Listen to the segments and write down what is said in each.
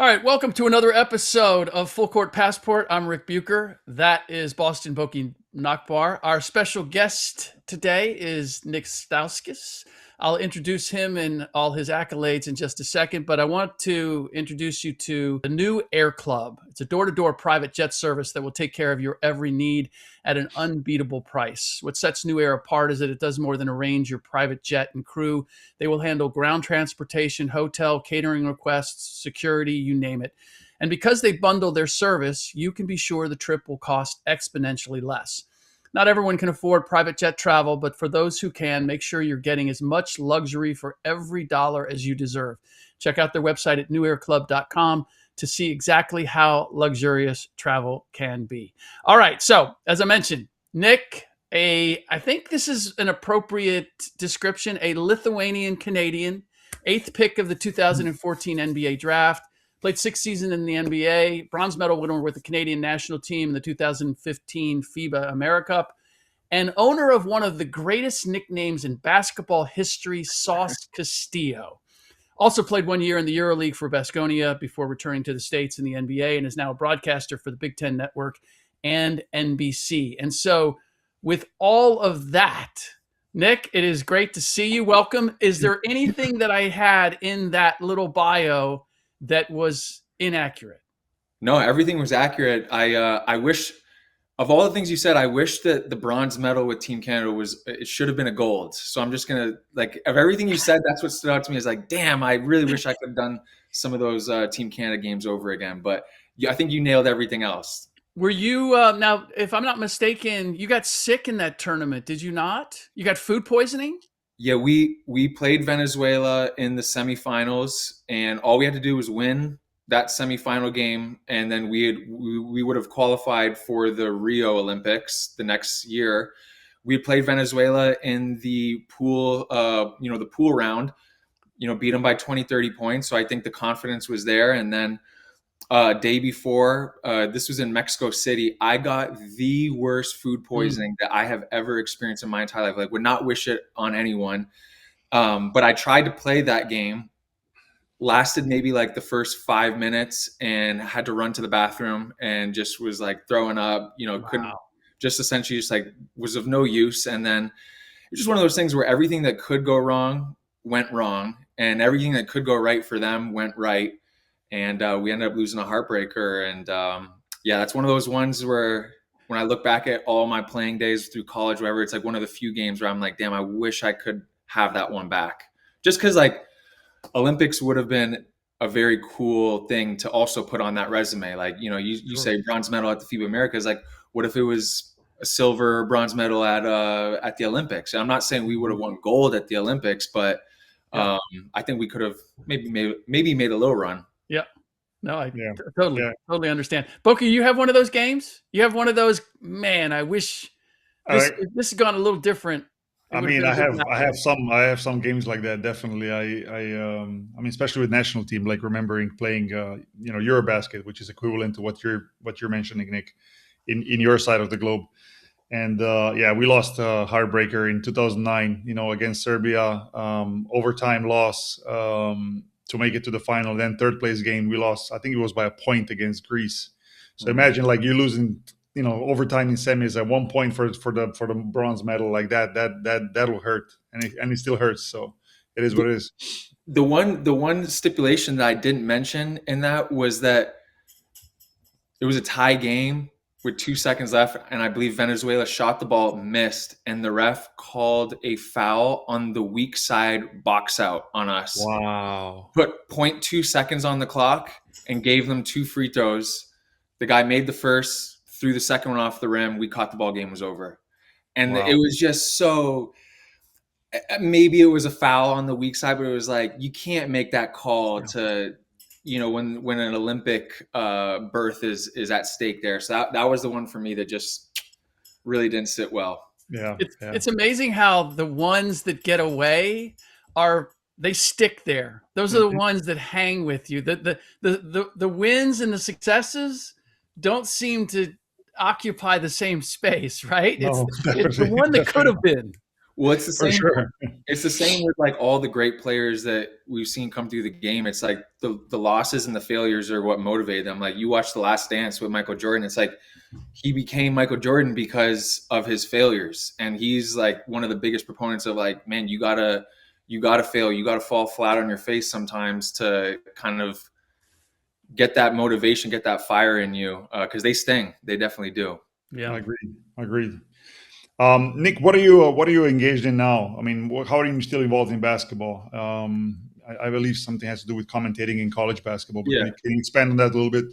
All right, welcome to another episode of Full Court Passport. I'm Rick Bucher. That is Bostjan Nachbar. Our special guest today is Nik Stauskas. I'll introduce him and all his accolades in just a second, but I want to introduce you to the new Air Club. It's a door-to-door private jet service that will take care of your every need at an unbeatable price. What sets New Air apart is that it does more than arrange your private jet and crew. They will handle ground transportation, hotel, catering requests, security, you name it. And because they bundle their service, you can be sure the trip will cost exponentially less. Not everyone can afford private jet travel, but for those who can, make sure you're getting as much luxury for every dollar as you deserve. Check out their website at newairclub.com to see exactly how luxurious travel can be. All right, so as I mentioned, Nik, I think this is an appropriate description, a Lithuanian Canadian, 8th pick of the 2014 NBA draft. Played 6 seasons in the NBA, bronze medal winner with the Canadian national team in the 2015 FIBA AmeriCup, and owner of one of the greatest nicknames in basketball history, Sauce Castillo. Also played 1 year in the EuroLeague for Baskonia before returning to the States in the NBA, and is now a broadcaster for the Big Ten Network and NBC. And so with all of that, Nik, it is great to see you. Welcome. Is there anything that I had in that little bio that was inaccurate? No, everything was accurate. I wish, of all the things you said, I wish that the bronze medal with Team Canada it should have been a gold. So I'm just gonna, like, of everything you said, that's what stood out to me, is like, damn, I really wish I could have done some of those Team Canada games over again. But I think you nailed everything else. Were you now, if I'm not mistaken, you got sick in that tournament, did you not? You got food poisoning? Yeah, we played Venezuela in the semifinals, and all we had to do was win that semifinal game, and then we would have qualified for the Rio Olympics the next year. We played Venezuela in the pool, the pool round, beat them by 20, 30 points. So I think the confidence was there. And then day before, this was in Mexico City, I got the worst food poisoning that I have ever experienced in my entire life. Like, would not wish it on anyone. But I tried to play that game, lasted maybe like the first 5 minutes, and had to run to the bathroom and just was like throwing up, couldn't, just essentially just like was of no use. And then it was just one of those things where everything that could go wrong went wrong, and everything that could go right for them went right. And we ended up losing a heartbreaker. And that's one of those ones where when I look back at all my playing days through college, whatever, it's like one of the few games where I'm like, damn, I wish I could have that one back. Just because, like, Olympics would have been a very cool thing to also put on that resume. Like, you say bronze medal at the FIBA Americas. Like, what if it was a silver or bronze medal at the Olympics? And I'm not saying we would have won gold at the Olympics, but I think we could have maybe made a little run. Yeah. No, I totally understand. Boca, you have one of those games? You have one of those, man, I wish this has gone a little different. I mean, I have some games like that. Definitely. I mean, especially with national team, like remembering playing, Eurobasket, which is equivalent to what you're mentioning, Nik, in your side of the globe. And we lost a heartbreaker in 2009, against Serbia, overtime loss, to make it to the final. Then third place game, we lost, I think it was by a point against Greece. So imagine, like, you're losing, overtime in semis at 1 point for the bronze medal, like that'll hurt, and it still hurts. So it is what it is. The one stipulation that I didn't mention in that was that it was a tie game with 2 seconds left, and I believe Venezuela shot the ball, missed, and the ref called a foul on the weak side box out on us. Wow. Put 0.2 seconds on the clock and gave them 2 free throws. The guy made the first, threw the second one off the rim. We caught the ball, game was over. And It was just so, maybe it was a foul on the weak side, but it was like, you can't make that call to, when an Olympic berth is at stake there. So that was the one for me that just really didn't sit well. Yeah. It's amazing how the ones that get away they stick there. Those are the ones that hang with you. The wins and the successes don't seem to occupy the same space, right? No, it's the one that could have been. Well, it's the For same. sure. It's the same with like all the great players that we've seen come through the game. It's like the losses and the failures are what motivate them. Like you watch The Last Dance with Michael Jordan. It's like he became Michael Jordan because of his failures, and he's like one of the biggest proponents of like, man, you gotta fail, you gotta fall flat on your face sometimes to kind of get that motivation, get that fire in you, because they sting. They definitely do. Yeah. Agreed. Nick, what are you engaged in now? I mean, how are you still involved in basketball? I believe something has to do with commentating in college basketball, but Yeah. can you expand on that a little bit?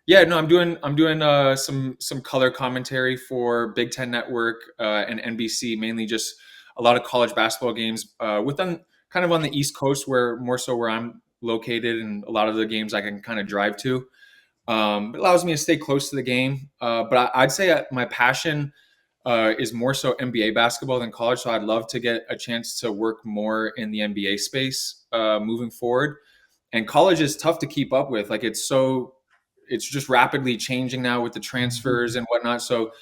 Yeah, no, I'm doing some color commentary for Big Ten Network and NBC, mainly just a lot of college basketball games within kind of on the East Coast, where more so where I'm located, and a lot of the games I can kind of drive to. It allows me to stay close to the game, but I'd say my passion is more so NBA basketball than college. So I'd love to get a chance to work more in the NBA space moving forward. And college is tough to keep up with. Like it's just rapidly changing now with the transfers and whatnot. So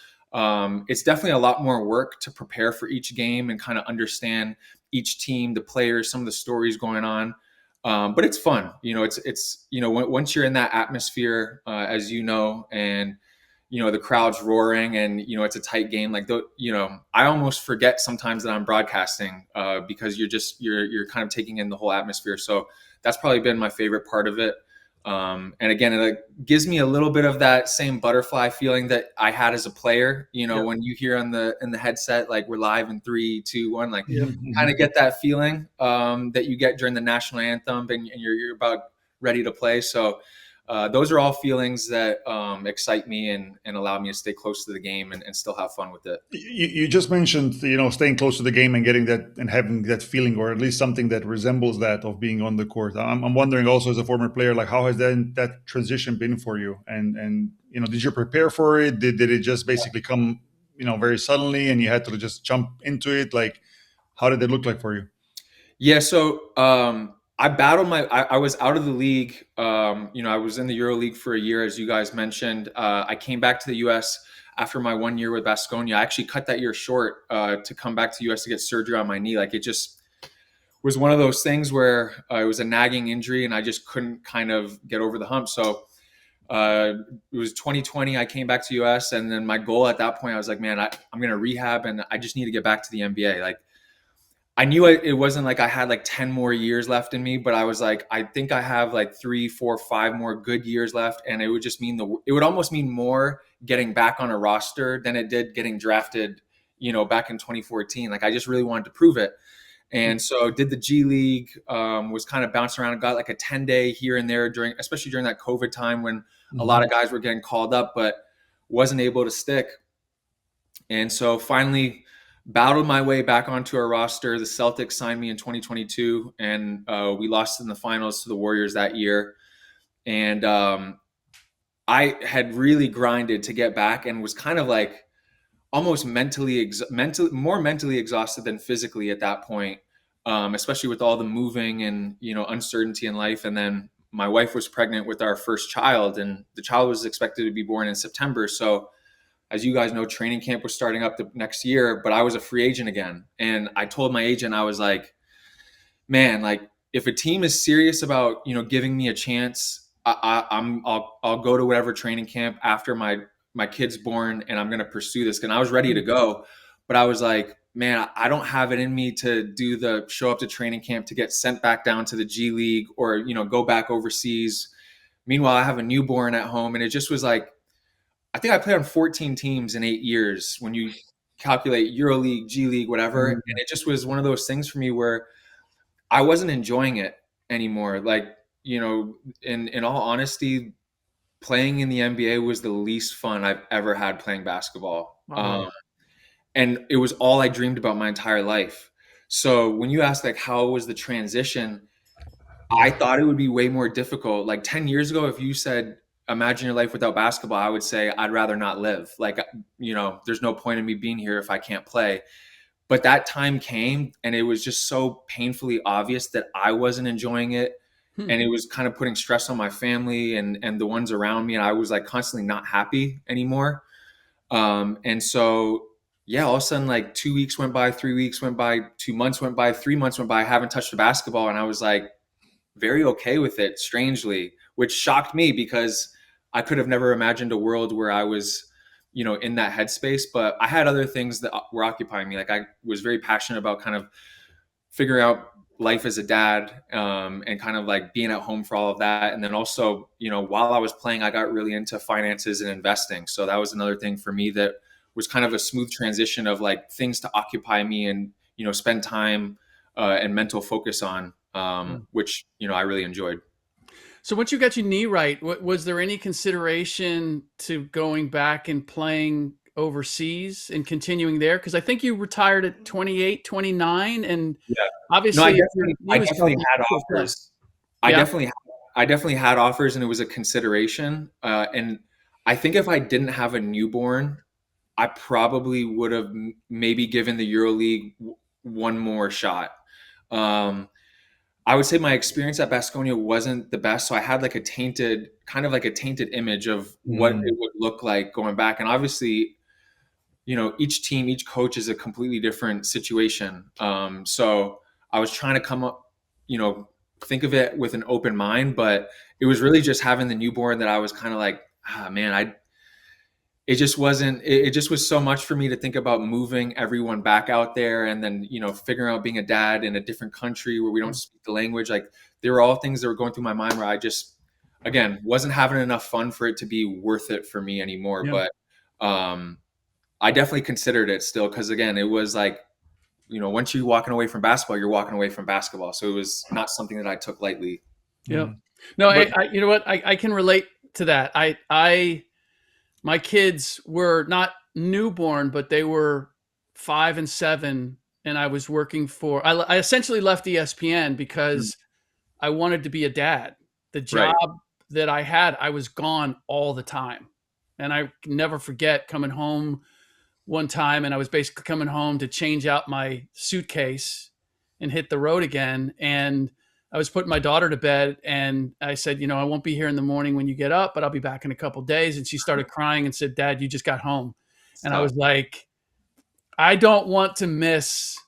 it's definitely a lot more work to prepare for each game and kind of understand each team, the players, some of the stories going on. But it's fun. It's once you're in that atmosphere, as you know, and the crowd's roaring and it's a tight game, like I almost forget sometimes that I'm broadcasting because you're kind of taking in the whole atmosphere. So that's probably been my favorite part of it. And again, it gives me a little bit of that same butterfly feeling that I had as a player. When you hear in the headset, like we're live in 3, 2, 1, like kind of get that feeling that you get during the national anthem, and you're about ready to play. So those are all feelings that excite me and allow me to stay close to the game and still have fun with it. You just mentioned, staying close to the game and getting that and having that feeling, or at least something that resembles that of being on the court. I'm wondering also, as a former player, like how has that transition been for you? And did you prepare for it? Did it just basically come, very suddenly and you had to just jump into it? Like, how did it look like for you? Yeah, so I battled I was out of the league. I was in the EuroLeague for a year, as you guys mentioned. I came back to the US after my 1 year with Baskonia. I actually cut that year short to come back to the US to get surgery on my knee. Like it just was one of those things where it was a nagging injury and I just couldn't kind of get over the hump. So it was 2020. I came back to US, and then my goal at that point, I was like, man, I'm going to rehab and I just need to get back to the NBA. Like, I knew it wasn't like I had like 10 more years left in me, but I was like, I think I have like 3, 4, 5 more good years left. And it would just mean it would almost mean more getting back on a roster than it did getting drafted, back in 2014. Like I just really wanted to prove it. And so did the G League, was kind of bouncing around and got like a 10-day here and there especially during that COVID time when a lot of guys were getting called up, but wasn't able to stick. And so finally battled my way back onto our roster. The Celtics signed me in 2022, and we lost in the finals to the Warriors that year. And I had really grinded to get back and was kind of like almost more mentally exhausted than physically at that point, especially with all the moving and uncertainty in life. And then my wife was pregnant with our first child, and the child was expected to be born in September. So as you guys know, training camp was starting up the next year, but I was a free agent again. And I told my agent, I was like, man, like if a team is serious about, giving me a chance, I'll go to whatever training camp after my kid's born, and I'm going to pursue this. And I was ready to go, but I was like, man, I don't have it in me to show up to training camp to get sent back down to the G League or, go back overseas. Meanwhile, I have a newborn at home, and it just was like, I think I played on 14 teams in 8 years when you calculate EuroLeague, G League, whatever. And it just was one of those things for me where I wasn't enjoying it anymore. Like, in all honesty, playing in the NBA was the least fun I've ever had playing basketball. Wow. And it was all I dreamed about my entire life. So when you ask like, how was the transition? I thought it would be way more difficult. Like 10 years ago, if you said, imagine your life without basketball, I would say I'd rather not live. Like, there's no point in me being here if I can't play. But that time came, and it was just so painfully obvious that I wasn't enjoying it. And it was kind of putting stress on my family and the ones around me. And I was like constantly not happy anymore. And so, yeah, all of a sudden, like 2 weeks went by, 3 weeks went by, 2 months went by, 3 months went by. I haven't touched a basketball. And I was like very okay with it, strangely, which shocked me because I could have never imagined a world where I was, in that headspace. But I had other things that were occupying me. Like I was very passionate about kind of figuring out life as a dad, and kind of like being at home for all of that. And then also, while I was playing, I got really into finances and investing. So that was another thing for me that was kind of a smooth transition of like things to occupy me and, spend time and mental focus on, which, I really enjoyed. So once you got your knee right, was there any consideration to going back and playing overseas and continuing there? Because I think you retired at 28, 29, and Yeah. obviously No, your knee I was definitely probably had still playing. offers. I Yeah. definitely had offers, and it was a consideration. And I think if I didn't have a newborn, I probably would have maybe given the EuroLeague one more shot. I would say my experience at Baskonia wasn't the best, so I had like a tainted image of what it would look like going back. And obviously, each team, each coach is a completely different situation. So I was trying to come up, think of it with an open mind, but it was really just having the newborn that I was kind of like, man, it just wasn't, it just was so much for me to think about moving everyone back out there. And then, figuring out being a dad in a different country where we don't speak the language. Like there were all things that were going through my mind where I just, again, wasn't having enough fun for it to be worth it for me anymore. Yeah. But, I definitely considered it still. Cause again, it was like, once you're walking away from basketball, you're walking away from basketball. So it was not something that I took lightly. Yeah. No, But- you know what? I can relate to that. My kids were not newborn, but they were 5 and 7, and I was working for. I essentially left ESPN because I wanted to be a dad. The job that I had, I was gone all the time, and I can never forget coming home one time, and I was basically coming home to change out my suitcase and hit the road again. And I was putting my daughter to bed, and I said, I won't be here in the morning when you get up, but I'll be back in a couple of days. And she started crying and said, Dad, you just got home. And I was like, I don't want to miss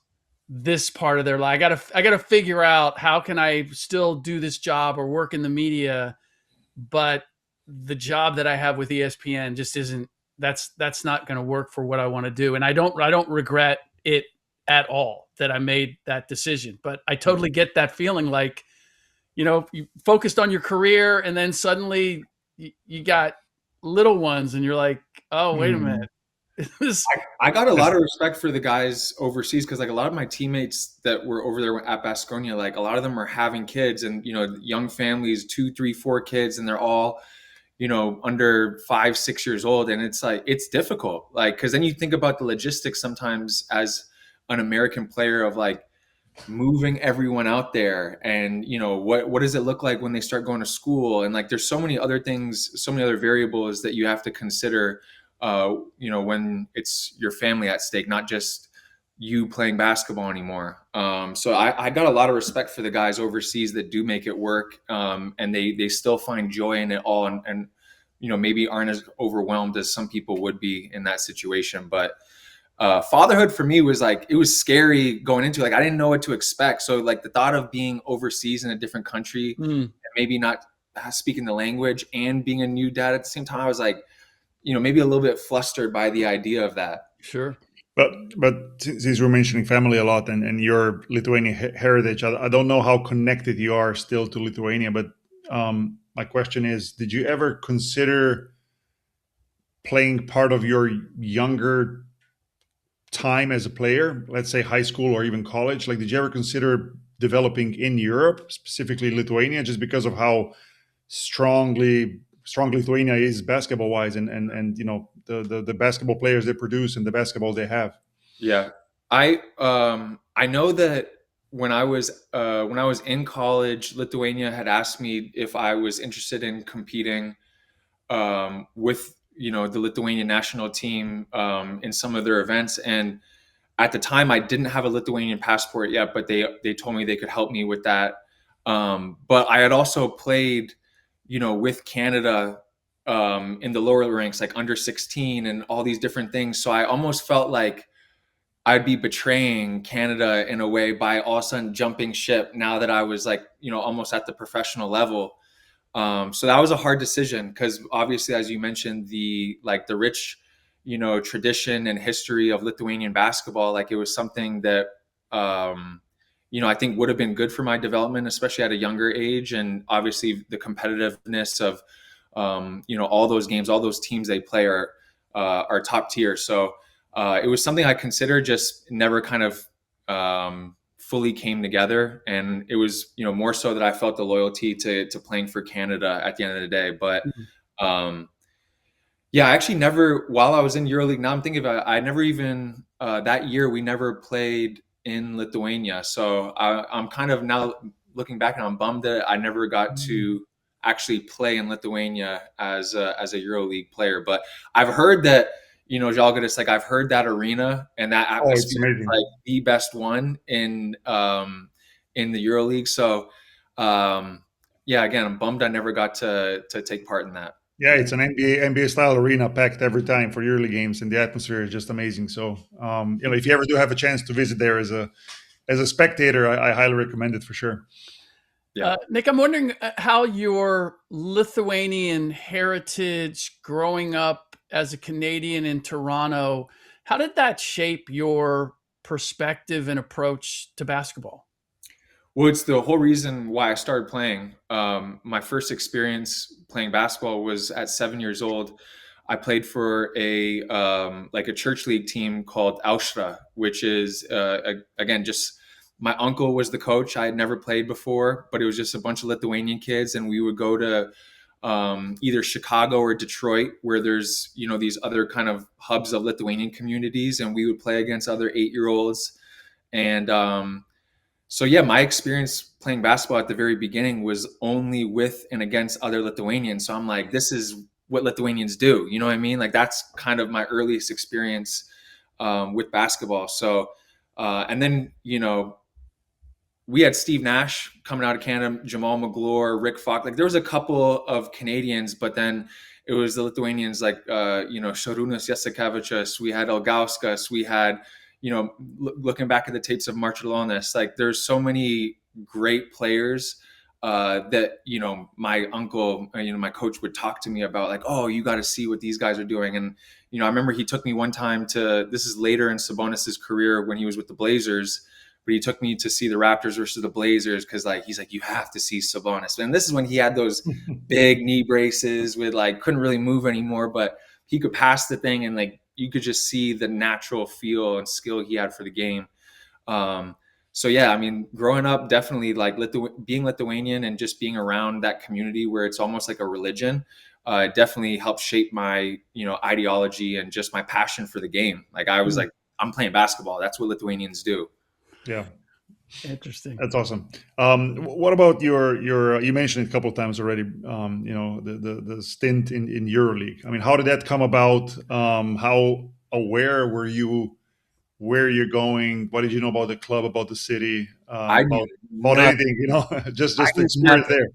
this part of their life. I gotta figure out how can I still do this job or work in the media, but the job that I have with ESPN just isn't. That's not going to work for what I want to do. And I don't regret it at all that I made that decision. But I totally get that feeling, like, you focused on your career and then suddenly you got little ones and you're like, oh, wait a minute. I got a lot of respect for the guys overseas because like a lot of my teammates that were over there at Baskonia, like a lot of them are having kids and, young families, 2, 3, 4 kids, and they're all, under 5, 6 years old. And it's like, it's difficult. Like, cause then you think about the logistics sometimes as an American player of like moving everyone out there and, what does it look like when they start going to school? And like, there's so many other things, so many other variables that you have to consider, when it's your family at stake, not just you playing basketball anymore. So I got a lot of respect for the guys overseas that do make it work. And they still find joy in it all. And, maybe aren't as overwhelmed as some people would be in that situation. But fatherhood for me was like, it was scary going into, like, I didn't know what to expect. So like the thought of being overseas in a different country, and maybe not speaking the language and being a new dad at the same time, I was like, maybe a little bit flustered by the idea of that. Sure. But since you're mentioning family a lot and your Lithuanian heritage, I don't know how connected you are still to Lithuania, but my question is, did you ever consider playing part of your younger time as a player, let's say high school or even college? Like, did you ever consider developing in Europe, specifically Lithuania, just because of how strong Lithuania is basketball wise and the basketball players they produce and the basketball they have? Yeah. I know that when I was in college, Lithuania had asked me if I was interested in competing with the Lithuanian national team in some of their events. And at the time, I didn't have a Lithuanian passport yet, but they told me they could help me with that. But I had also played, with Canada in the lower ranks, like under 16 and all these different things. So I almost felt like I'd be betraying Canada in a way by all of a sudden jumping ship now that I was like, almost at the professional level. So that was a hard decision because obviously, as you mentioned, the rich, tradition and history of Lithuanian basketball, like it was something that, I think would have been good for my development, especially at a younger age. And obviously the competitiveness of, all those games, all those teams they play are top tier. So it was something I considered, just never kind of fully came together. And it was, more so that I felt the loyalty to playing for Canada at the end of the day. But yeah, I actually never, while I was in EuroLeague, now I'm thinking about it, I never even, that year, we never played in Lithuania. So I'm kind of now looking back and I'm bummed that I never got to actually play in Lithuania as a EuroLeague player. But I've heard that, Žalgiris, like I've heard that arena and that atmosphere is like the best one in the EuroLeague. So yeah, again, I'm bummed I never got to take part in that. Yeah, it's an NBA style arena, packed every time for yearly games, and the atmosphere is just amazing. So, if you ever do have a chance to visit there as a spectator, I highly recommend it for sure. Yeah. Nik, I'm wondering how your Lithuanian heritage growing up as a Canadian in Toronto, how did that shape your perspective and approach to basketball? Well, it's the whole reason why I started playing. My first experience playing basketball was at 7 years old. I played for a church league team called Austra, which is again just my uncle was the coach. I had never played before, but it was just a bunch of Lithuanian kids, and we would go to either Chicago or Detroit, where there's these other kind of hubs of Lithuanian communities, and we would play against other 8-year-olds. And so yeah, my experience playing basketball at the very beginning was only with and against other Lithuanians. So I'm like, this is what Lithuanians do. You know what I mean? Like that's kind of my earliest experience with basketball. So and then we had Steve Nash coming out of Canada, Jamal McGlure, Rick Fox. Like there was a couple of Canadians, but then it was the Lithuanians like Šarūnas Jasikevičius. We had Ilgauskas. We had looking back at the tapes of Marčiulionis, like there's so many great players that my uncle, my coach would talk to me about, like, oh, you got to see what these guys are doing. And I remember he took me one time to, this is later in Sabonis's career when he was with the Blazers, but he took me to see the Raptors versus the Blazers because he's like, you have to see Sabonis. And this is when he had those big knee braces with couldn't really move anymore, but he could pass the thing and you could just see the natural feel and skill he had for the game. So yeah, I mean, growing up, definitely being Lithuanian and just being around that community where it's almost like a religion, definitely helped shape my, ideology and just my passion for the game. Like I was like, I'm playing basketball. That's what Lithuanians do. Yeah. Interesting. That's awesome. What about your you mentioned it a couple of times already, the stint in EuroLeague. I mean, how did that come about? How aware were you where you're going? What did you know about the club, about the city, about anything, just the experience there?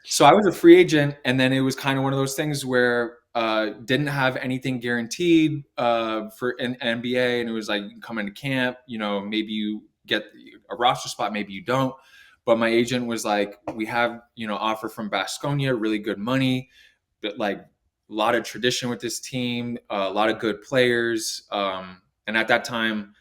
So I was a free agent, and then it was kind of one of those things where didn't have anything guaranteed for an NBA, and it was like, you can come into camp, maybe you get a roster spot, maybe you don't. But my agent was like, we have, offer from Baskonia, really good money, but a lot of tradition with this team, a lot of good players. And at that time,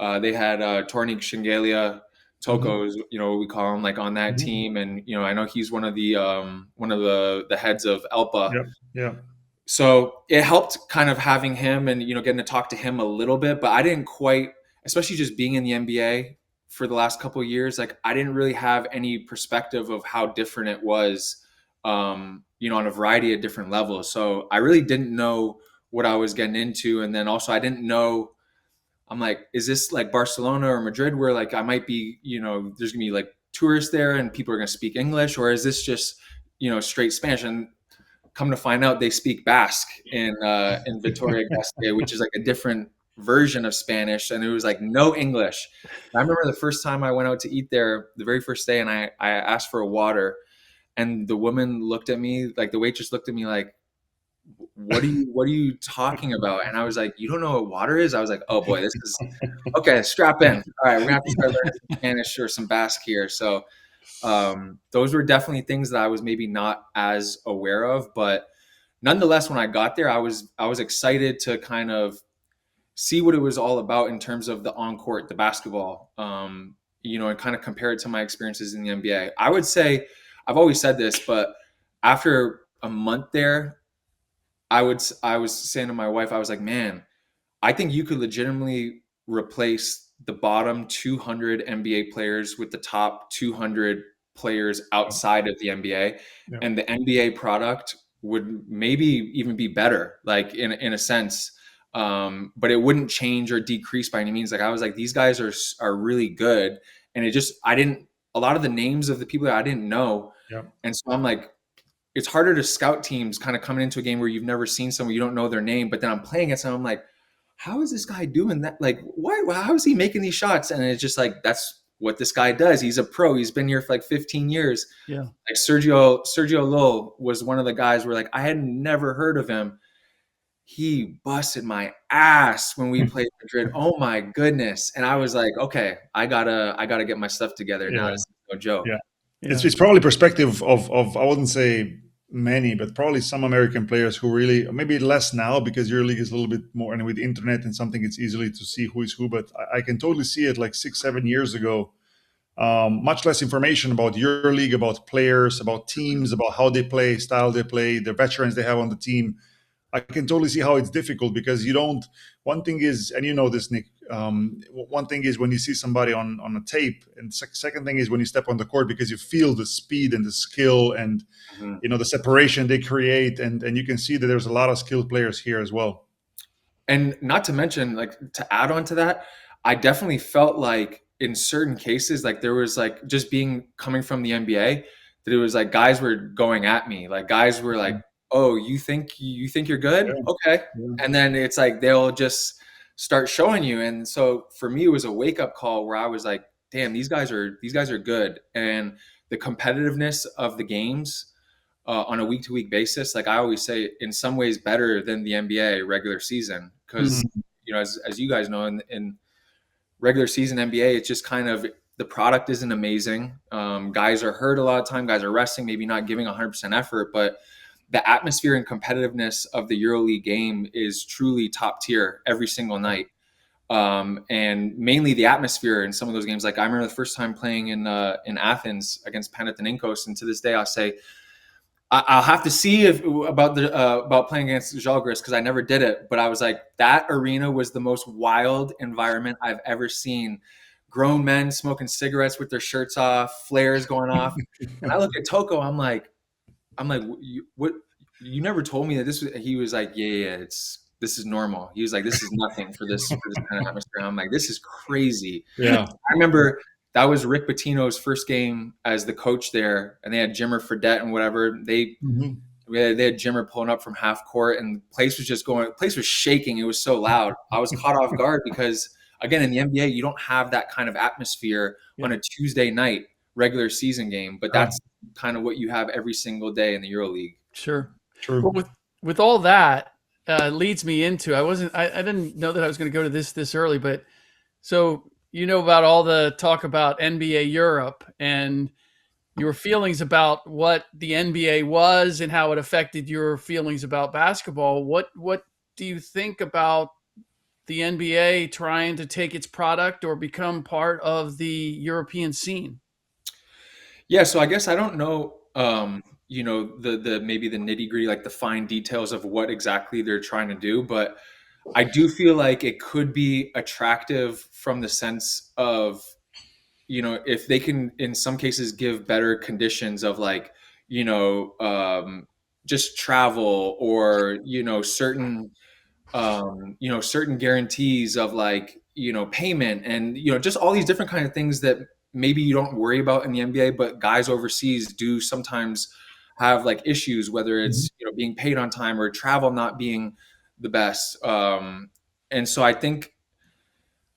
they had Tornik Shingelia, Toko's, we call him, on that team. And, I know he's one of the heads of ELPA. Yeah. So it helped kind of having him and, getting to talk to him a little bit, but I didn't quite, especially just being in the NBA for the last couple of years, I didn't really have any perspective of how different it was, on a variety of different levels. So I really didn't know what I was getting into. And then also I didn't know, I'm like, is this like Barcelona or Madrid where I might be, there's gonna be tourists there and people are gonna speak English, or is this just, straight Spanish? And come to find out, they speak Basque in Vitoria-Gasteiz, which is a different version of Spanish, and it was no English. I remember the first time I went out to eat there, the very first day, and I asked for a water, and the woman looked at me, the waitress looked at me like, what are you talking about? And I was like, you don't know what water is? I was like, oh boy, this is okay. Strap in. All right, we're gonna have to start learning some Spanish or some Basque here. So those were definitely things that I was maybe not as aware of, but nonetheless, when I got there, I was excited to kind of see what it was all about in terms of the on court, the basketball, and kind of compare it to my experiences in the NBA. I would say, I've always said this, but after a month there, I was saying to my wife, I was like, man, I think you could legitimately replace the bottom 200 NBA players with the top 200 players outside of the NBA, Yeah. and the NBA product would maybe even be better, like in a sense. But it wouldn't change or decrease by any means. Like I was like, these guys are really good, and I didn't a lot of the names of the people that I didn't know, Yeah. and so I'm like, it's harder to scout teams kind of coming into a game where you've never seen someone, you don't know their name, but then I'm playing against them. I'm like, how is this guy doing that? Like, how is he making these shots? And it's just like, that's what this guy does. He's a pro. He's been here for like 15 years. Yeah. Like Sergio Llull was one of the guys where like, I had never heard of him. He busted my ass when we played Madrid. Oh my goodness. And I was like, okay, I gotta get my stuff together now. This is no joke. Yeah. Yeah. It's probably perspective of I wouldn't say many, but probably some American players who really, maybe less now because EuroLeague is a little bit more, and with the internet and something, it's easily to see who is who. But I can totally see it like 6-7 years ago. Much less information about EuroLeague, about players, about teams, about how they play, style they play, the veterans they have on the team. I can totally see how it's difficult because you don't. One thing is, and you know this, Nick. One thing is when you see somebody on a tape, and second thing is when you step on the court because you feel the speed and the skill and the separation they create, and you can see that there's a lot of skilled players here as well. And not to mention, like to add on to that, I definitely felt like in certain cases, like there was like just coming from the NBA, that it was like guys were going at me, like guys were like, oh, you think you're good? Yeah. Okay. Yeah. And then it's like they'll just start showing you. And so for me, it was a wake up call where I was like, damn, these guys are good. And the competitiveness of the games on a week to week basis, like I always say, in some ways better than the NBA regular season. Because, as you guys know, in regular season NBA, it's just kind of, the product isn't amazing. Guys are hurt a lot of time. Guys are resting, maybe not giving 100% effort, but the atmosphere and competitiveness of the EuroLeague game is truly top tier every single night. And mainly the atmosphere in some of those games. Like I remember the first time playing in Athens against Panathinaikos, and to this day I'll say I'll have to see about playing against Žalgiris because I never did it. But I was like, that arena was the most wild environment I've ever seen. Grown men smoking cigarettes with their shirts off, flares going off. And I look at Toko, I'm like, what? You never told me that this was. He was like, yeah, this is normal. He was like, this is nothing for this kind of atmosphere. I'm like, this is crazy. Yeah. I remember that was Rick Pitino's first game as the coach there, and they had Jimmer Fredette and whatever. They had Jimmer pulling up from half court, and the place was shaking. It was so loud. I was caught off guard because, again, in the NBA, you don't have that kind of atmosphere on a Tuesday night regular season game, but that's kind of what you have every single day in the EuroLeague. Sure. True. Well, with all that leads me into, I didn't know that I was going to go to this early, but so about all the talk about NBA Europe and your feelings about what the NBA was and how it affected your feelings about basketball. What do you think about the NBA trying to take its product or become part of the European scene? Yeah, so I guess I don't know, the maybe the nitty gritty, like the fine details of what exactly they're trying to do, but I do feel like it could be attractive from the sense of, if they can, in some cases, give better conditions of like, just travel or, certain, certain guarantees of like, payment and, just all these different kind of things that maybe you don't worry about in the NBA, but guys overseas do sometimes have like issues, whether it's, being paid on time or travel not being the best. And so I think,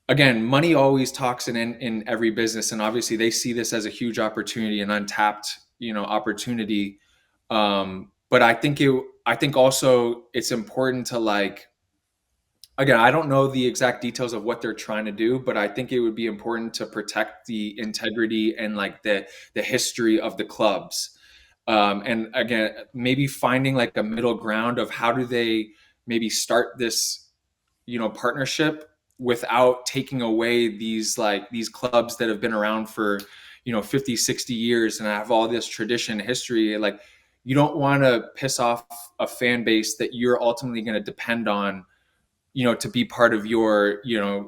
again, money always talks in every business. And obviously they see this as a huge opportunity, an untapped, opportunity. But I think I think also it's important to like, again, I don't know the exact details of what they're trying to do, but I think it would be important to protect the integrity and like the history of the clubs. And again, maybe finding like a middle ground of how do they maybe start this, partnership without taking away these clubs that have been around for, 50, 60 years and have all this tradition, history. Like, you don't want to piss off a fan base that you're ultimately going to depend on, to be part of your,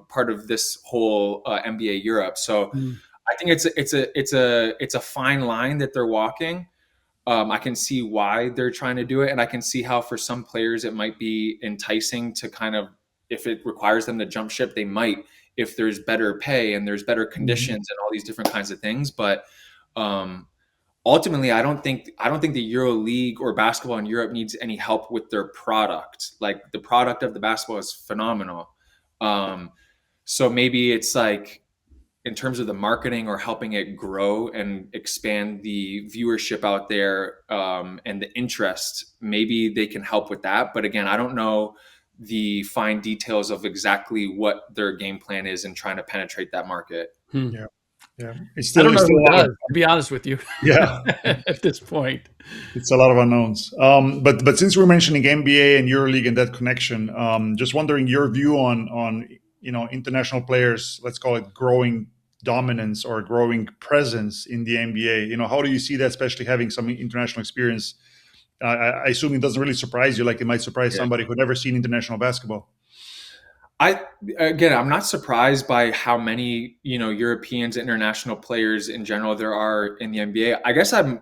part of this whole NBA Europe. So I think it's a fine line that they're walking. I can see why they're trying to do it, and I can see how for some players it might be enticing to kind of, if it requires them to jump ship, they might, if there's better pay and there's better conditions and all these different kinds of things. But ultimately, I don't think the EuroLeague or basketball in Europe needs any help with their product. Like, the product of the basketball is phenomenal. So maybe it's like, in terms of the marketing or helping it grow and expand the viewership out there, and the interest, maybe they can help with that. But again, I don't know the fine details of exactly what their game plan is in trying to penetrate that market. Yeah. It's I still, don't know who does, of, to be honest with you. Yeah. At this point, it's a lot of unknowns. But since we're mentioning NBA and EuroLeague and that connection, just wondering your view on international players, let's call it growing dominance or growing presence in the NBA. How do you see that, especially having some international experience? I assume it doesn't really surprise you, like it might surprise somebody who never seen international basketball. I'm not surprised by how many, Europeans, international players in general there are in the NBA. I guess I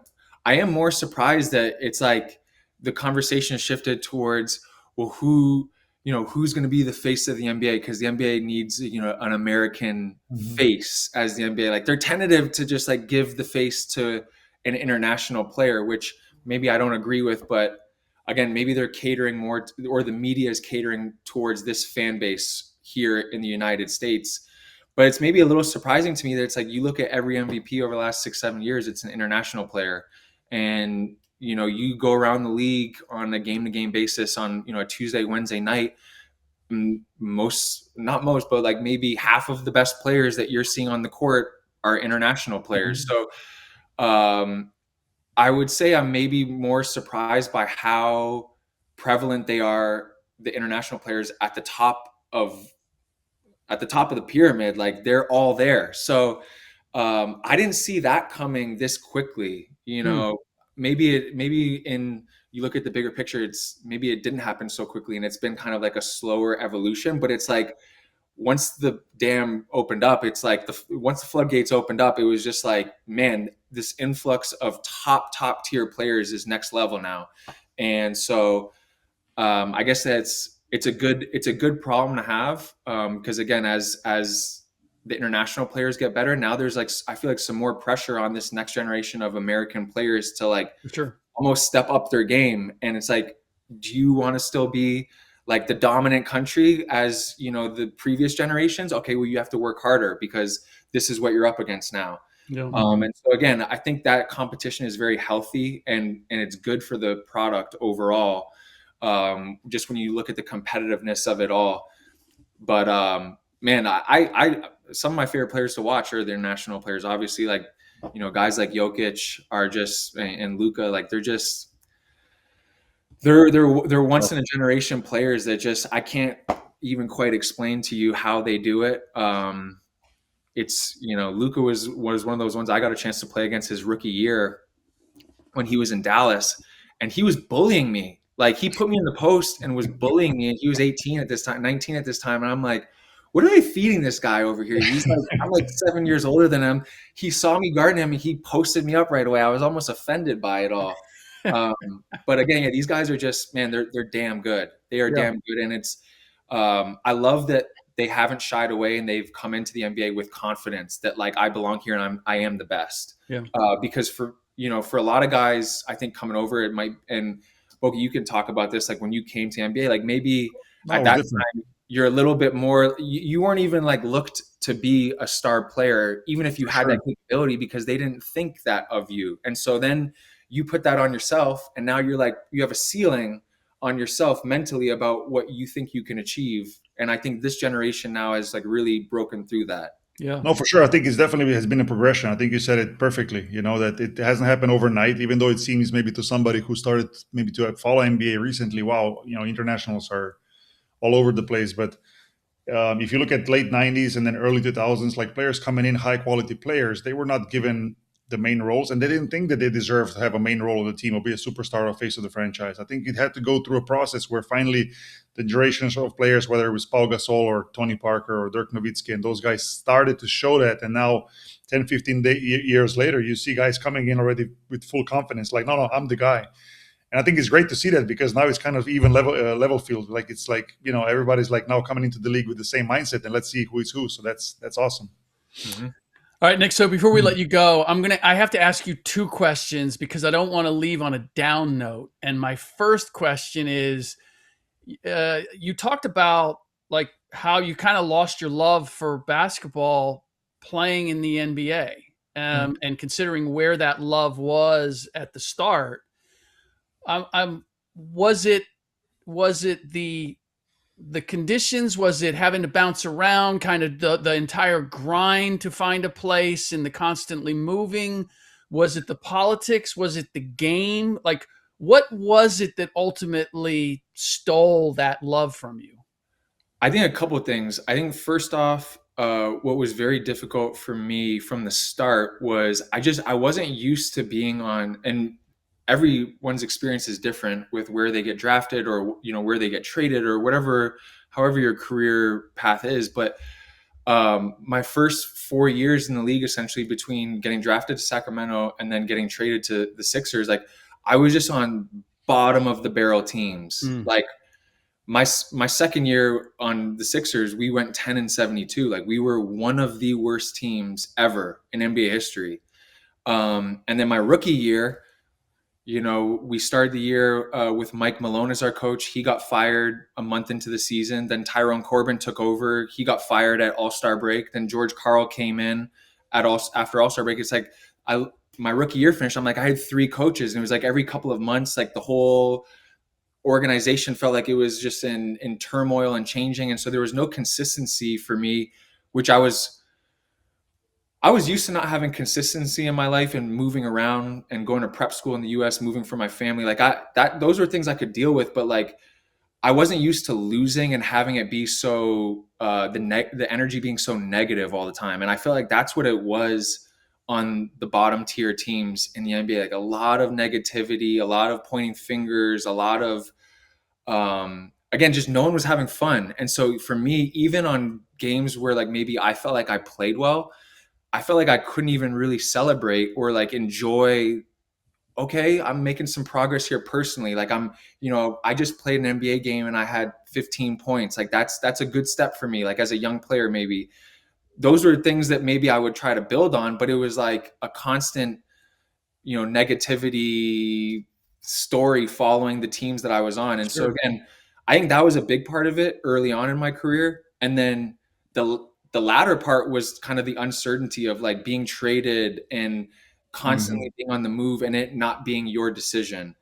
am more surprised that it's like the conversation shifted towards, well, who's going to be the face of the NBA, because the NBA needs, an American face as the NBA. Like, they're tentative to just like give the face to an international player, which maybe I don't agree with, but again, maybe they're catering more or the media is catering towards this fan base here in the United States. But it's maybe a little surprising to me that it's like, you look at every MVP over the last 6-7 years, it's an international player. And, you go around the league on a game-to-game basis on, a Tuesday, Wednesday night, not most, but like maybe half of the best players that you're seeing on the court are international players. So I would say I'm maybe more surprised by how prevalent they are, the international players at the top of the pyramid. Like, they're all there. So I didn't see that coming this quickly. Maybe you look at the bigger picture, maybe it didn't happen so quickly, and it's been kind of like a slower evolution. But it's like, once the dam opened up, it's like once the floodgates opened up, it was just like, man, this influx of top tier players is next level now. And so I guess it's a good problem to have, because again, as the international players get better, now there's like, I feel like some more pressure on this next generation of American players to like almost step up their game. And it's like, do you want to still be like the dominant country as, the previous generations? Okay, well, you have to work harder because this is what you're up against now. Yeah. And so again, I think that competition is very healthy and it's good for the product overall. Just when you look at the competitiveness of it all. But man, I some of my favorite players to watch are the international players. Obviously, like, guys like Jokic are just, and Luka, like they're once in a generation players that just, I can't even quite explain to you how they do it. It's, Luka was one of those ones I got a chance to play against his rookie year when he was in Dallas, and he was bullying me. Like, he put me in the post and was bullying me, and he was 18 at this time, 19 at this time. And I'm like, what are they feeding this guy over here? I'm like 7 years older than him. He saw me guarding him and he posted me up right away. I was almost offended by it all. But again, these guys are just, man, they're damn good. They are damn good. And it's, I love that they haven't shied away and they've come into the NBA with confidence that like, I belong here and I am the best. Yeah. Because for a lot of guys, I think coming over, it might, and Boki, you can talk about this, like when you came to NBA, like maybe at that time, you're a little bit more, you weren't even like looked to be a star player, even if you had that capability, because they didn't think that of you. And so then you put that on yourself, and now you're like, you have a ceiling, on yourself mentally about what you think you can achieve. And I think this generation now has like really broken through that. Yeah. No, for sure. I think it's definitely has been a progression. I think you said it perfectly. That it hasn't happened overnight, even though it seems maybe to somebody who started maybe to follow NBA recently, wow, internationals are all over the place. But if you look at late 90s and then early 2000s, like players coming in, high quality players, they were not given the main roles, and they didn't think that they deserved to have a main role of the team or be a superstar or face of the franchise. I think it had to go through a process where finally the generations of players, whether it was Paul Gasol or Tony Parker or Dirk Nowitzki, and those guys started to show that. And now 10, 15 years later, you see guys coming in already with full confidence, like, no, I'm the guy. And I think it's great to see that, because now it's kind of even level field. Like, it's like, everybody's like now coming into the league with the same mindset, and let's see who is who. So that's awesome. Mm-hmm. All right, Nick. So before we let you go, I have to ask you two questions because I don't want to leave on a down note. And my first question is, you talked about like how you kind of lost your love for basketball playing in the NBA, and considering where that love was at the start. Was it the conditions? Was it having to bounce around, kind of the entire grind to find a place and the constantly moving? Was it the politics? Was it the game? Like, what was it that ultimately stole that love from you? I think a couple of things. I think first off, what was very difficult for me from the start was I wasn't used to being on, and everyone's experience is different with where they get drafted or where they get traded or whatever, however your career path is. But my first 4 years in the league, essentially between getting drafted to Sacramento and then getting traded to the Sixers, like I was just on bottom of the barrel teams. Like my second year on the Sixers, we went 10-72. Like we were one of the worst teams ever in NBA history. And then my rookie year, we started the year with Mike Malone as our coach. He got fired a month into the season. Then Tyrone Corbin took over. He got fired at All-Star break. Then George Karl came in after All-Star break. It's like my rookie year finished. I'm like, I had 3 coaches, and it was like every couple of months, like the whole organization felt like it was just in turmoil and changing. And so there was no consistency for me, which I was used to not having consistency in my life and moving around and going to prep school in the US, moving for my family. Like those were things I could deal with, but like I wasn't used to losing and having it be so the energy being so negative all the time. And I feel like that's what it was on the bottom tier teams in the NBA. Like a lot of negativity, a lot of pointing fingers, a lot of again, just no one was having fun. And so for me, even on games where like maybe I felt like I played well, I felt like I couldn't even really celebrate or like enjoy, okay, I'm making some progress here personally. Like I just played an NBA game and I had 15 points. Like that's a good step for me. Like as a young player, maybe those were things that maybe I would try to build on, but it was like a constant, negativity story following the teams that I was on. And so again, I think that was a big part of it early on in my career. And then the latter part was kind of the uncertainty of like being traded and constantly being on the move and it not being your decision.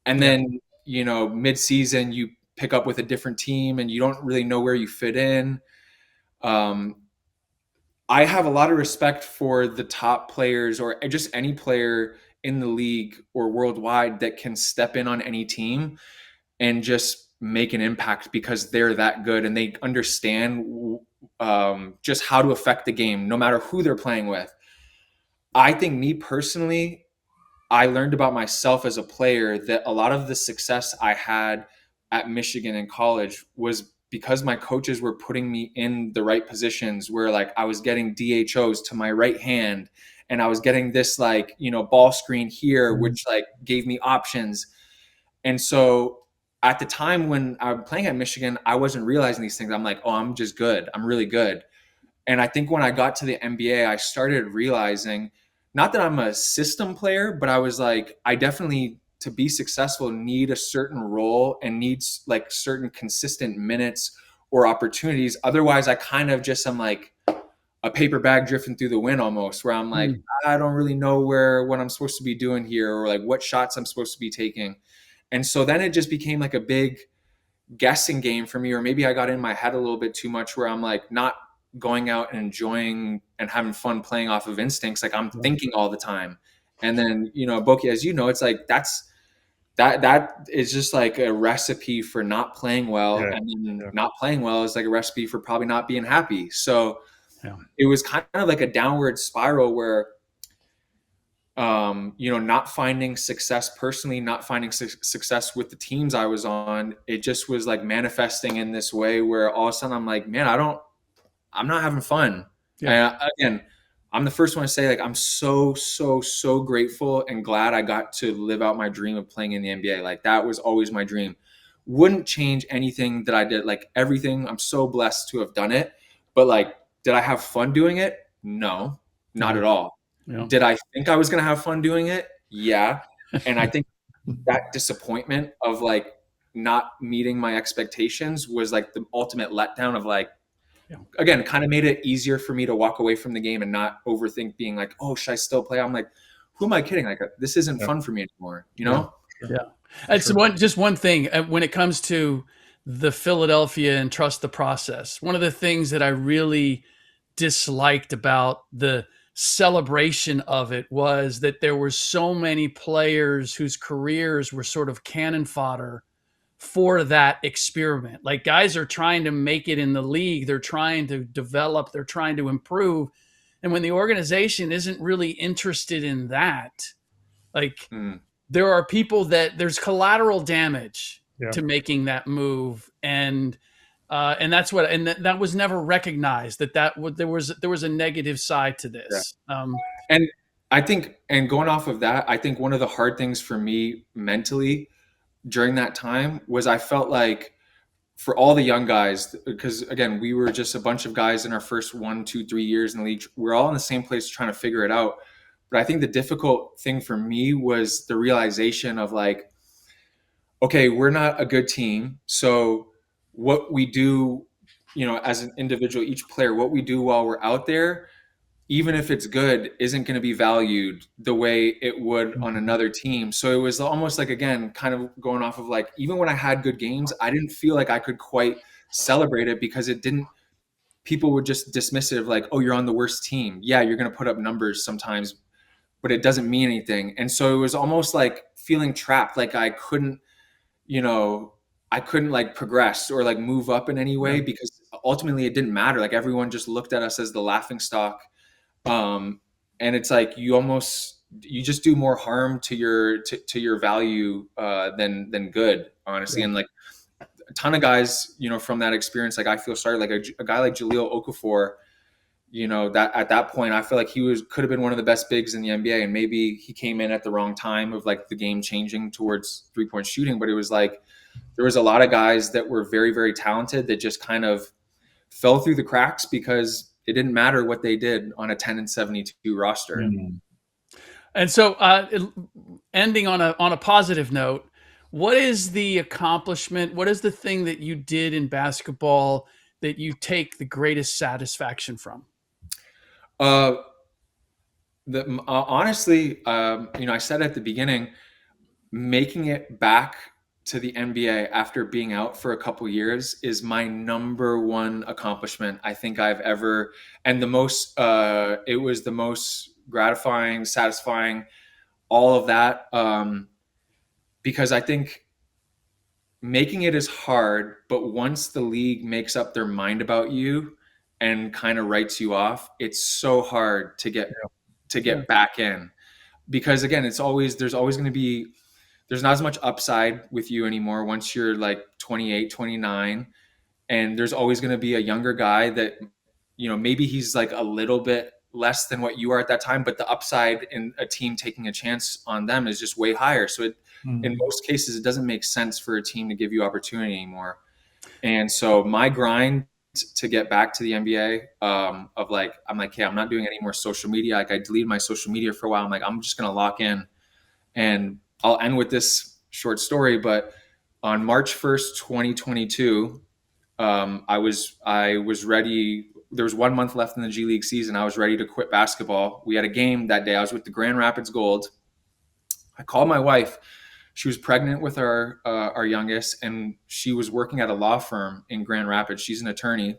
And then, mid-season you pick up with a different team and you don't really know where you fit in. I have a lot of respect for the top players or just any player in the league or worldwide that can step in on any team and just make an impact because they're that good and they understand just how to affect the game, no matter who they're playing with. I think me personally, I learned about myself as a player that a lot of the success I had at Michigan in college was because my coaches were putting me in the right positions where like I was getting DHOs to my right hand and I was getting this like, ball screen here, which like gave me options. And so at the time when I was playing at Michigan, I wasn't realizing these things. I'm like, oh, I'm just good. I'm really good. And I think when I got to the NBA, I started realizing not that I'm a system player, but I was like, I definitely, to be successful, need a certain role and needs like certain consistent minutes or opportunities. Otherwise, I kind of just am like a paper bag drifting through the wind almost, where I'm like, I don't really know what I'm supposed to be doing here or like what shots I'm supposed to be taking. And so then it just became like a big guessing game for me, or maybe I got in my head a little bit too much where I'm like not going out and enjoying and having fun playing off of instincts. Like I'm thinking all the time. And then, Boki, as you know, it's like that is just like a recipe for not playing well. Yeah. And then not playing well is like a recipe for probably not being happy. So it was kind of like a downward spiral where, not finding success personally, not finding success with the teams I was on. It just was like manifesting in this way where all of a sudden I'm like, man, I'm not having fun. Yeah. Again, I'm the first one to say, like, I'm so, so, so grateful and glad I got to live out my dream of playing in the NBA. Like, that was always my dream. Wouldn't change anything that I did. Like, everything, I'm so blessed to have done it. But, like, did I have fun doing it? No, not at all. Yeah. Did I think I was going to have fun doing it? Yeah. And I think that disappointment of, like, not meeting my expectations was, like, the ultimate letdown of, like, again, kind of made it easier for me to walk away from the game and not overthink being like, oh, should I still play? I'm like, who am I kidding? Like, this isn't fun for me anymore, you know? Yeah. It's just one thing when it comes to the Philadelphia and trust the process. One of the things that I really disliked about the celebration of it was that there were so many players whose careers were sort of cannon fodder for that experiment. Like, guys are trying to make it in the league. They're trying to develop. They're trying to improve. And when the organization isn't really interested in that, like there are people that there's collateral damage to making that move. And that's what, and that was never recognized there was a negative side to this. Yeah. And I think, and going off of that, I think one of the hard things for me mentally during that time was I felt like for all the young guys, because again, we were just a bunch of guys in our first 1, 2, 3 years in the league. We're all in the same place trying to figure it out. But I think the difficult thing for me was the realization of like, okay, we're not a good team. So what we do, as an individual, each player, what we do while we're out there, even if it's good, isn't going to be valued the way it would on another team. So it was almost like, again, kind of going off of like, even when I had good games, I didn't feel like I could quite celebrate it because people would just dismiss it of like, oh, you're on the worst team. Yeah, you're going to put up numbers sometimes, but it doesn't mean anything. And so it was almost like feeling trapped. Like I couldn't like progress or like move up in any way because ultimately it didn't matter. Like everyone just looked at us as the laughing stock. And it's like you just do more harm to your value than good, honestly. And like a ton of guys, from that experience, like I feel sorry, like a guy like Jahlil Okafor, that at that point I feel like could have been one of the best bigs in the NBA, and maybe he came in at the wrong time of like the game changing towards 3-point shooting. But it was like there was a lot of guys that were very, very talented that just kind of fell through the cracks because it didn't matter what they did on a 10-72 roster. Mm-hmm. And so ending on a positive note, what is the accomplishment? What is the thing that you did in basketball that you take the greatest satisfaction from? Honestly, I said at the beginning, making it back to the NBA after being out for a couple years is my number one accomplishment I think I've ever, and it was the most gratifying, satisfying, all of that. Because I think making it is hard, but once the league makes up their mind about you and kind of writes you off, it's so hard to get back in, because again, there's always going to be, there's not as much upside with you anymore once you're like 28, 29. And there's always going to be a younger guy that, maybe he's like a little bit less than what you are at that time, but the upside in a team taking a chance on them is just way higher. So in most cases, it doesn't make sense for a team to give you opportunity anymore. And so my grind to get back to the NBA, of like, I'm like, hey, I'm not doing any more social media. Like I deleted my social media for a while. I'm like, I'm just going to lock in. And I'll end with this short story, but on March 1st, 2022, I was ready. There was 1 month left in the G League season. I was ready to quit basketball. We had a game that day. I was with the Grand Rapids Gold. I called my wife She was pregnant with our youngest, and she was working at a law firm in Grand Rapids. She's an attorney.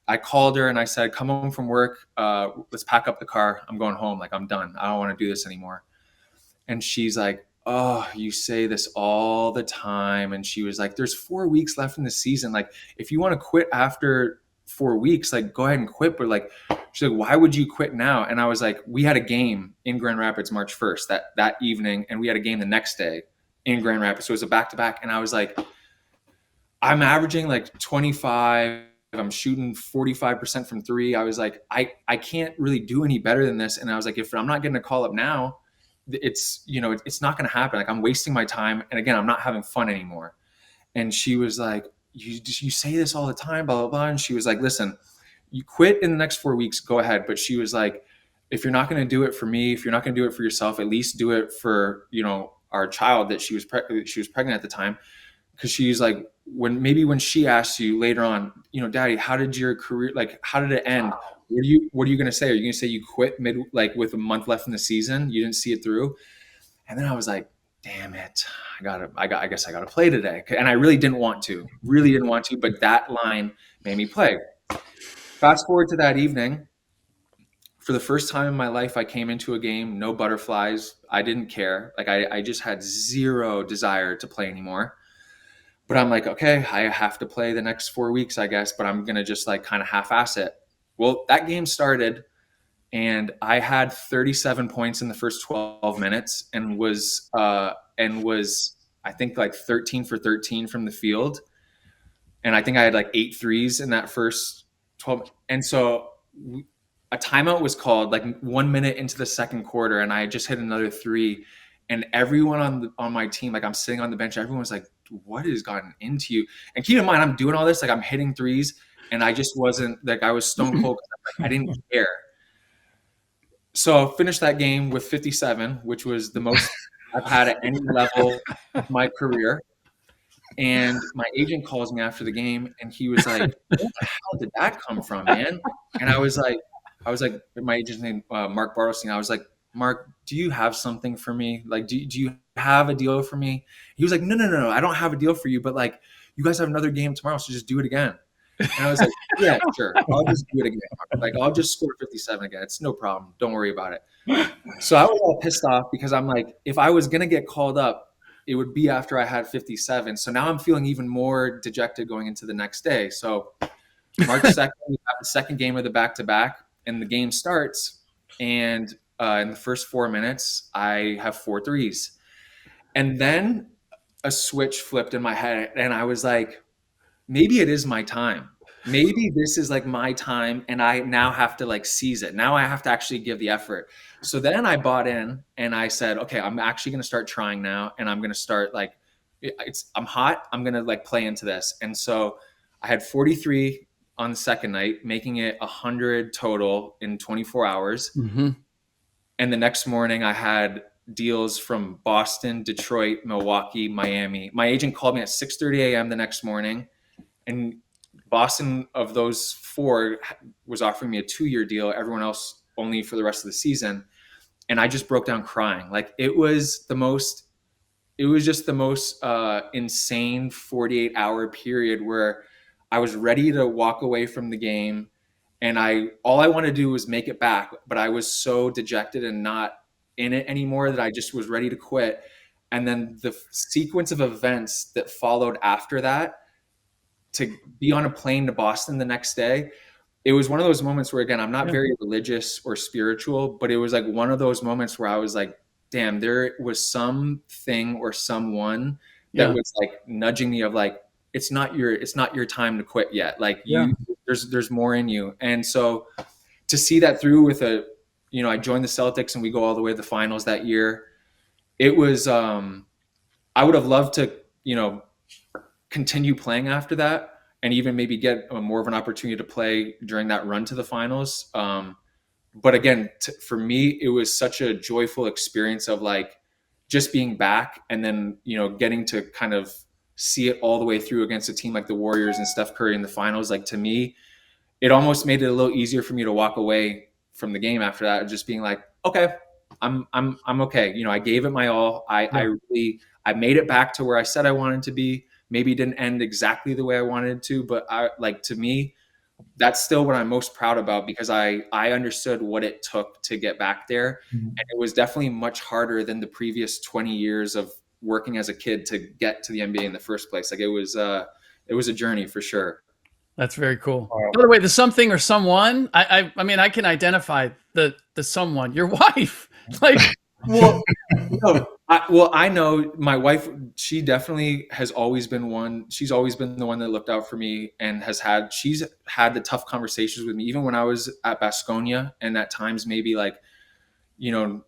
I called her and I said, come home from work. Let's pack up the car. I'm going home. Like, I'm done. I don't want to do this anymore. And she's like, oh, you say this all the time. And she was like, there's 4 weeks left in the season. Like, if you want to quit after 4 weeks, like, go ahead and quit. But like, she's like, why would you quit now? And I was like, we had a game in Grand Rapids March 1st that evening. And we had a game the next day in Grand Rapids. So it was a back-to-back. And I was like, I'm averaging like 25. I'm shooting 45% from three. I was like, I can't really do any better than this. And I was like, if I'm not getting a call up now, it's not going to happen. Like, I'm wasting my time. And again, I'm not having fun anymore. And she was like, you say this all the time, blah, blah, blah. And she was like, listen, you quit in the next 4 weeks, go ahead. But she was like, if you're not going to do it for me, if you're not going to do it for yourself, at least do it for, our child that she was pregnant at the time. Cause she's like, when she asks you later on, Daddy, how did your career, like, how did it end? What are you going to say? Are you going to say you quit with a month left in the season? You didn't see it through? And then I was like, damn it. I guess I got to play today. And I really didn't want to, but that line made me play. Fast forward to that evening. For the first time in my life, I came into a game, no butterflies. I didn't care. Like, I just had zero desire to play anymore. But I'm like, okay, I have to play the next 4 weeks, I guess, but I'm going to just like kind of half-ass it. Well, that game started and I had 37 points in the first 12 minutes and was I think like 13 for 13 from the field. And I think I had like 8 threes in that first 12. And so a timeout was called like 1 minute into the second quarter, and I just hit another three. And everyone on my team, like, I'm sitting on the bench, everyone was like, what has gotten into you? And keep in mind, I'm doing all this, like, I'm hitting threes, and I just wasn't, like, I was stone cold. I didn't care. So I finished that game with 57, which was the most I've had at any level of my career. And my agent calls me after the game, and he was like, where the hell did that come from, man? And I was like, my agent's name, Mark Bartlestein. I was like, Mark, do you have something for me? Like, do you have a deal for me? He was like, no, I don't have a deal for you, but like, you guys have another game tomorrow, so just do it again. And I was like, yeah, sure. I'll just do it again. Like, I'll just score 57 again. It's no problem. Don't worry about it. So I was all pissed off because I'm like, if I was going to get called up, it would be after I had 57. So now I'm feeling even more dejected going into the next day. So March 2nd, we have the second game of the back-to-back, and the game starts, and in the first 4 minutes, I have 4 threes. And then a switch flipped in my head, and I was like, maybe it is my time. Maybe this is like my time, and I now have to like seize it. Now I have to actually give the effort. So then I bought in, and I said, okay, I'm actually going to start trying now, and I'm going to start like, I'm hot. I'm going to like play into this. And so I had 43 on the second night, making it 100 total in 24 hours. Mm-hmm. And the next morning I had deals from Boston, Detroit, Milwaukee, Miami. My agent called me at 6:30 a.m. the next morning, and Boston, of those 4, was offering me a 2-year deal. Everyone else only for the rest of the season. And I just broke down crying. Like, it was just the most insane 48-hour period where I was ready to walk away from the game, and all I wanted to do was make it back, but I was so dejected and not in it anymore that I just was ready to quit. And then the sequence of events that followed after that, to be on a plane to Boston the next day, it was one of those moments where, again, I'm not very religious or spiritual, but it was like one of those moments where I was like, damn, there was something or someone that was like nudging me of like, it's not your time to quit yet. Like, there's more in you. And so to see that through with I joined the Celtics and we go all the way to the finals that year. It was, I would have loved to, continue playing after that and even maybe get more of an opportunity to play during that run to the finals. But again, for me, it was such a joyful experience of like just being back and then, getting to kind of see it all the way through against a team like the Warriors and Steph Curry in the finals. Like, to me, it almost made it a little easier for me to walk away from the game after that, just being like, okay, I'm okay. I gave it my all. I I made it back to where I said I wanted to be. Maybe it didn't end exactly the way I wanted it to, but to me, that's still what I'm most proud about, because I understood what it took to get back there. And it was definitely much harder than the previous 20 years of working as a kid to get to the NBA in the first place. Like it was a journey for sure. That's very cool. Wow. By the way, the something or someone, I mean, I can identify the someone, your wife. Like, Well, no, I know my wife, she definitely has always been she's always been the one that looked out for me, and she's had the tough conversations with me, even when I was at Baskonia, and at times maybe like, in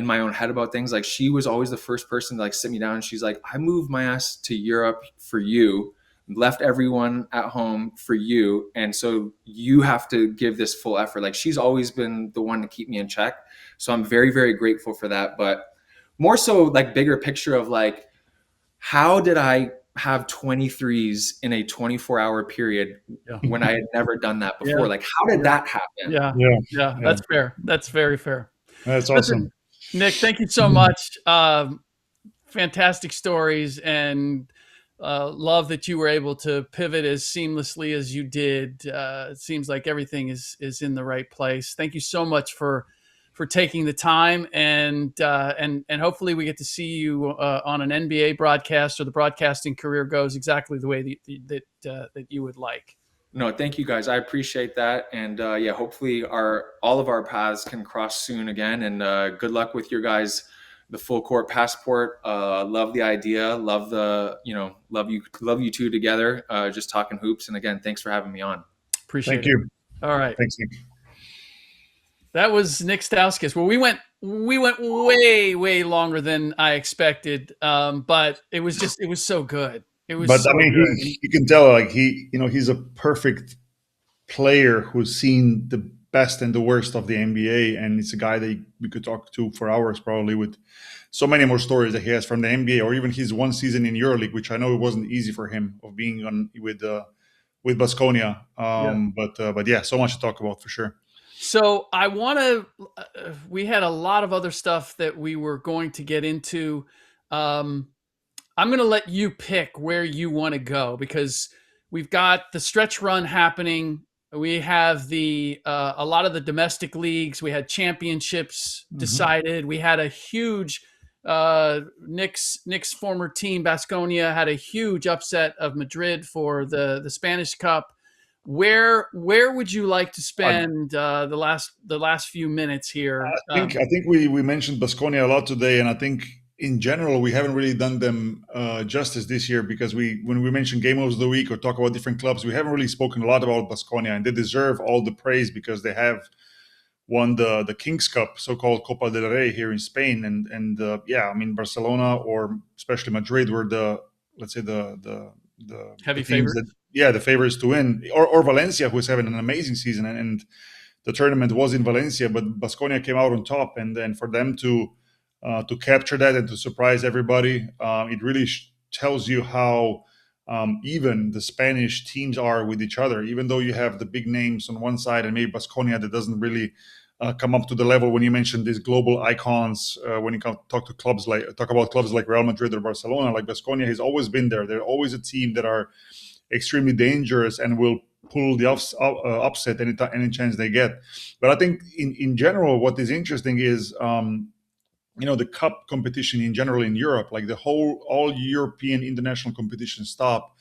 my own head about things. Like, she was always the first person to like sit me down, and she's like, I moved my ass to Europe for you, left everyone at home for you, and so you have to give this full effort. Like, she's always been the one to keep me in check. So I'm very, very grateful for that. But more so, like, bigger picture of like, how did I have 23s in a 24-hour period when I had never done that before? Yeah. Like, how did that happen? Yeah. That's fair. That's very fair. That's awesome. Nick, thank you so much. Fantastic stories, and love that you were able to pivot as seamlessly as you did. It seems like everything is in the right place. Thank you so much for taking the time, and hopefully we get to see you on an NBA broadcast, or the broadcasting career goes exactly the way that you would like. No, thank you guys. I appreciate that. And hopefully all of our paths can cross soon again. And good luck with your guys, the full court passport. Love the idea. Love love you two together. Just talking hoops. And again, thanks for having me on. Appreciate it. Thank you. All right. Thanks, Nick. That was Nik Stauskas. Well, we went way longer than I expected, but it was so good. It was. But so I mean, good. you can tell, like, he's a perfect player who's seen the best and the worst of the NBA, and it's a guy that we could talk to for hours, probably, with so many more stories that he has from the NBA, or even his one season in EuroLeague, which I know it wasn't easy for him, of being on with Baskonia. But yeah, so much to talk about for sure. So I want to. We had a lot of other stuff that we were going to get into. I'm going to let you pick where you want to go, because we've got the stretch run happening. We have a lot of the domestic leagues. We had championships decided. We had a huge Nick's former team, Baskonia, had a huge upset of Madrid for the Spanish Cup. Where would you like to spend the last few minutes here? I think we mentioned Baskonia a lot today, and I think in general we haven't really done them justice this year, because when we mention game of the week or talk about different clubs, we haven't really spoken a lot about Baskonia, and they deserve all the praise because they have won the Kings Cup, so-called Copa del Rey, here in Spain, and I mean, Barcelona, or especially Madrid, were the heavy teams favorites. the favorites to win, or Valencia, who's having an amazing season, and the tournament was in Valencia, but Baskonia came out on top, and then for them to capture that and to surprise everybody, it really tells you how even the Spanish teams are with each other. Even though you have the big names on one side and maybe Baskonia that doesn't really come up to the level when you mention these global icons, when you talk about clubs like Real Madrid or Barcelona, like Baskonia has always been there. They're always a team that are extremely dangerous and will pull the upset any chance they get. But I think in general, what is interesting is the cup competition in general in Europe, like all European international competitions stop,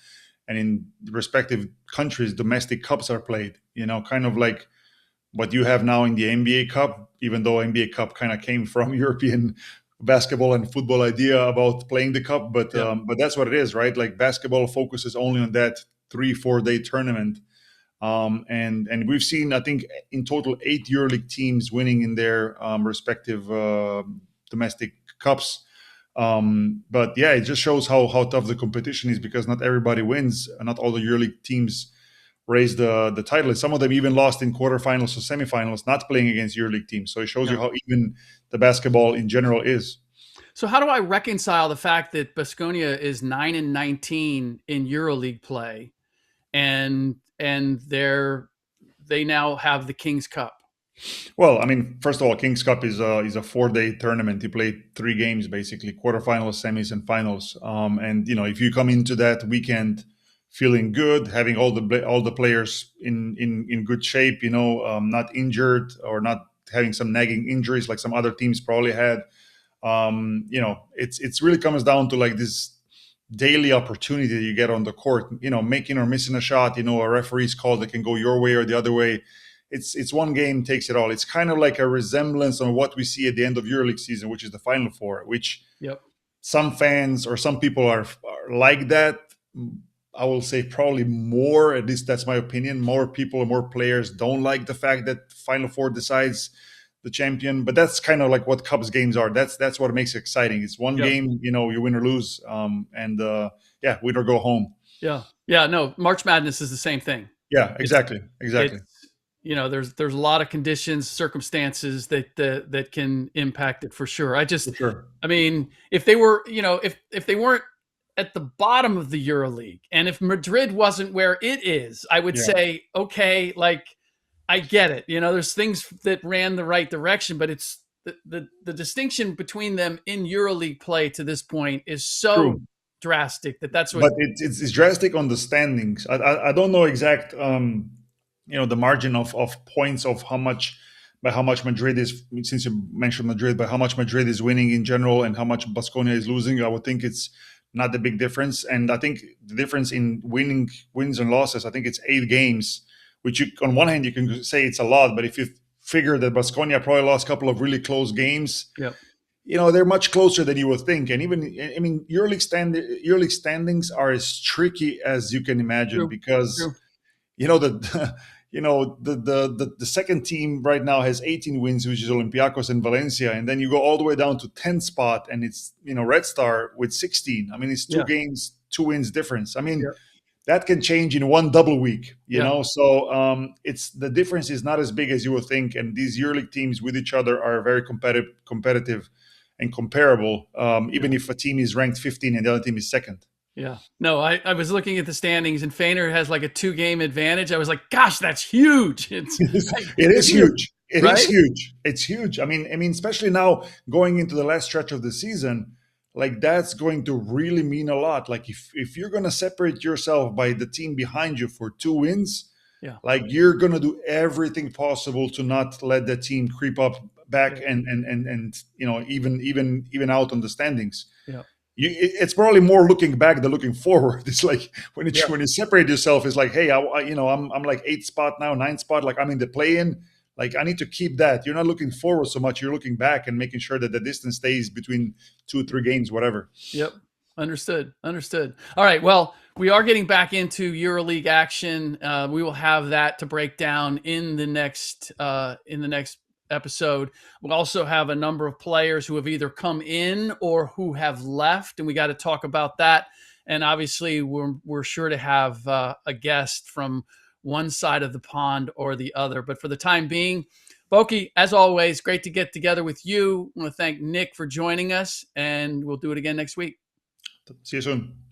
and in the respective countries, domestic cups are played. Kind of like what you have now in the NBA Cup, even though NBA Cup kind of came from European basketball and football idea about playing the cup, but that's what it is, right? Like, basketball focuses only on that 3-4 day tournament, and we've seen, I think, in total 8 EuroLeague teams winning in their respective domestic cups. But yeah, it just shows how tough the competition is, because not everybody wins, and not all the EuroLeague teams raised the title. Some of them even lost in quarterfinals or semifinals, not playing against EuroLeague teams. So it shows you how even the basketball in general is. So how do I reconcile the fact that Baskonia is 9-19 in EuroLeague play, and they now have the Kings Cup? Well, I mean, first of all, Kings Cup is a 4-day tournament. You play 3 games basically: quarterfinals, semis, and finals. And if you come into that weekend feeling good, having all the players in good shape, not injured or not having some nagging injuries like some other teams probably had, it's really comes down to like this daily opportunity that you get on the court, making or missing a shot, a referee's call that can go your way or the other way. It's one game takes it all. It's kind of like a resemblance on what we see at the end of EuroLeague season, which is the Final Four, which Yep. some fans or some people are like that. I will say probably more, at least that's my opinion, more people or more players don't like the fact that Final Four decides the champion, but that's kind of like what Cubs games are. That's what makes it exciting. It's one Yep. game, you win or lose, and win or go home. Yeah. No, March Madness is the same thing. Yeah, exactly. It's there's a lot of conditions, circumstances that can impact it for sure. For sure. I mean, if they were, if they weren't at the bottom of the EuroLeague, and if Madrid wasn't where it is, I would say, okay, like I get it. There's things that ran the right direction, but it's the distinction between them in EuroLeague play to this point is so True. drastic that's what. But it's drastic on the standings. I don't know exact the margin of points of how much Madrid is, since you mentioned Madrid, but how much Madrid is winning in general and how much Baskonia is losing. I would think it's not a big difference. And I think the difference in wins and losses, I think it's 8 games, which on one hand you can say it's a lot, but if you figure that Baskonia probably lost a couple of really close games, Yep. They're much closer than you would think. And even, I mean, EuroLeague standings are as tricky as you can imagine. True. Because True. The second team right now has 18 wins, which is Olympiacos and Valencia, and then you go all the way down to 10th spot, and it's Red Star with 16. I mean, it's 2 games, 2 wins difference. I mean, that can change in one double week, you know. So it's the difference is not as big as you would think, and these EuroLeague teams with each other are very competitive and comparable, even if a team is ranked 15 and the other team is second. Yeah. No, I was looking at the standings, and Fener has like a 2-game advantage. I was like, gosh, that's huge. It is huge. It right? is huge. It's huge. I mean, especially now going into the last stretch of the season, like that's going to really mean a lot. Like if you're going to separate yourself by the team behind you for 2 wins, like you're going to do everything possible to not let the team creep up back and even out on the standings. Yeah. It's probably more looking back than looking forward. It's like when you separate yourself, it's like, hey, I'm like 8th spot now, 9th spot. Like I'm in the play-in. Like I need to keep that. You're not looking forward so much. You're looking back and making sure that the distance stays between 2 or 3 games, whatever. Yep. Understood. All right. Well, we are getting back into EuroLeague action. We will have that to break down in the next episode. We'll also have a number of players who have either come in or who have left, and we got to talk about that. And obviously, we're sure to have a guest from one side of the pond or the other. But for the time being, Boki, as always, great to get together with you. I want to thank Nik for joining us, and we'll do it again next week. See you soon.